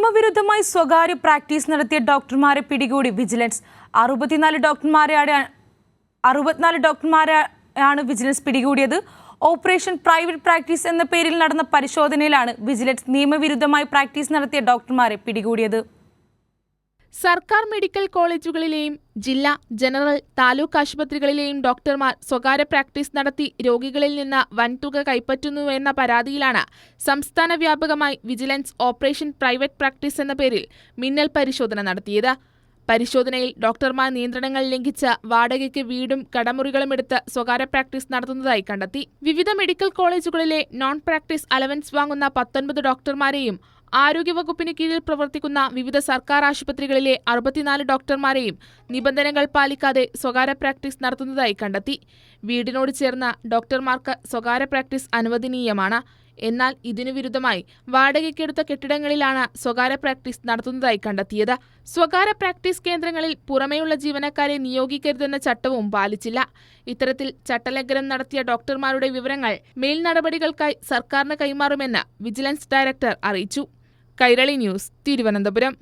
നിയമവിരുദ്ധമായി സ്വകാര്യ പ്രാക്ടീസ് നടത്തിയ ഡോക്ടർമാരെ പിടികൂടി വിജിലൻസ്. 64 ഡോക്ടർമാരെയാണ് വിജിലൻസ് പിടികൂടിയത്. ഓപ്പറേഷൻ പ്രൈവറ്റ് പ്രാക്ടീസ് എന്ന പേരിൽ നടന്ന പരിശോധനയിലാണ് വിജിലൻസ് നിയമവിരുദ്ധമായി പ്രാക്ടീസ് നടത്തിയ ഡോക്ടർമാരെ പിടികൂടിയത്. സർക്കാർ മെഡിക്കൽ കോളേജുകളിലെയും ജില്ലാ, ജനറൽ, താലൂക്ക് ആശുപത്രികളിലെയും ഡോക്ടർമാർ സ്വകാര്യ പ്രാക്ടീസ് നടത്തി രോഗികളിൽ നിന്ന് വൻതുക കൈപ്പറ്റുന്നുവെന്ന പരാതിയിലാണ് സംസ്ഥാന വ്യാപകമായി വിജിലൻസ് ഓപ്പറേഷൻ പ്രൈവറ്റ് പ്രാക്ടീസ് എന്ന പേരിൽ മിന്നൽ പരിശോധന നടത്തിയത്. പരിശോധനയിൽ ഡോക്ടർമാർ നിയന്ത്രണങ്ങൾ ലംഘിച്ച് വാടകയ്ക്ക് വീടും കടമുറികളും എടുത്ത് സ്വകാര്യ പ്രാക്ടീസ് നടത്തുന്നതായി കണ്ടെത്തി. വിവിധ മെഡിക്കൽ കോളേജുകളിലെ നോൺ പ്രാക്ടീസ് അലവൻസ് വാങ്ങുന്ന 19 ഡോക്ടർമാരെയും ആരോഗ്യവകുപ്പിന് കീഴിൽ പ്രവർത്തിക്കുന്ന വിവിധ സർക്കാർ ആശുപത്രികളിലെ 64 ഡോക്ടർമാരെയും നിബന്ധനകൾ പാലിക്കാതെ സ്വകാര്യ പ്രാക്ടീസ് നടത്തുന്നതായി കണ്ടെത്തി. വീടിനോട് ചേർന്ന ഡോക്ടർമാർക്ക് സ്വകാര്യ പ്രാക്ടീസ് അനുവദനീയമാണ്. എന്നാൽ ഇതിനു വിരുദ്ധമായി വാടകയ്ക്കെടുത്ത കെട്ടിടങ്ങളിലാണ് സ്വകാര്യ പ്രാക്ടീസ് നടത്തുന്നതായി കണ്ടെത്തിയത്. സ്വകാര്യ പ്രാക്ടീസ് കേന്ദ്രങ്ങളിൽ പുറമേയുള്ള ജീവനക്കാരെ നിയോഗിക്കരുതെന്ന ചട്ടവും പാലിച്ചില്ല. ഇത്തരത്തിൽ ചട്ടലംഘനം നടത്തിയ ഡോക്ടർമാരുടെ വിവരങ്ങൾ മേൽ നടപടികൾക്കായി സർക്കാരിന് കൈമാറുമെന്ന് വിജിലൻസ് ഡയറക്ടർ അറിയിച്ചു. കൈരളി ന്യൂസ്, തിരുവനന്തപുരം.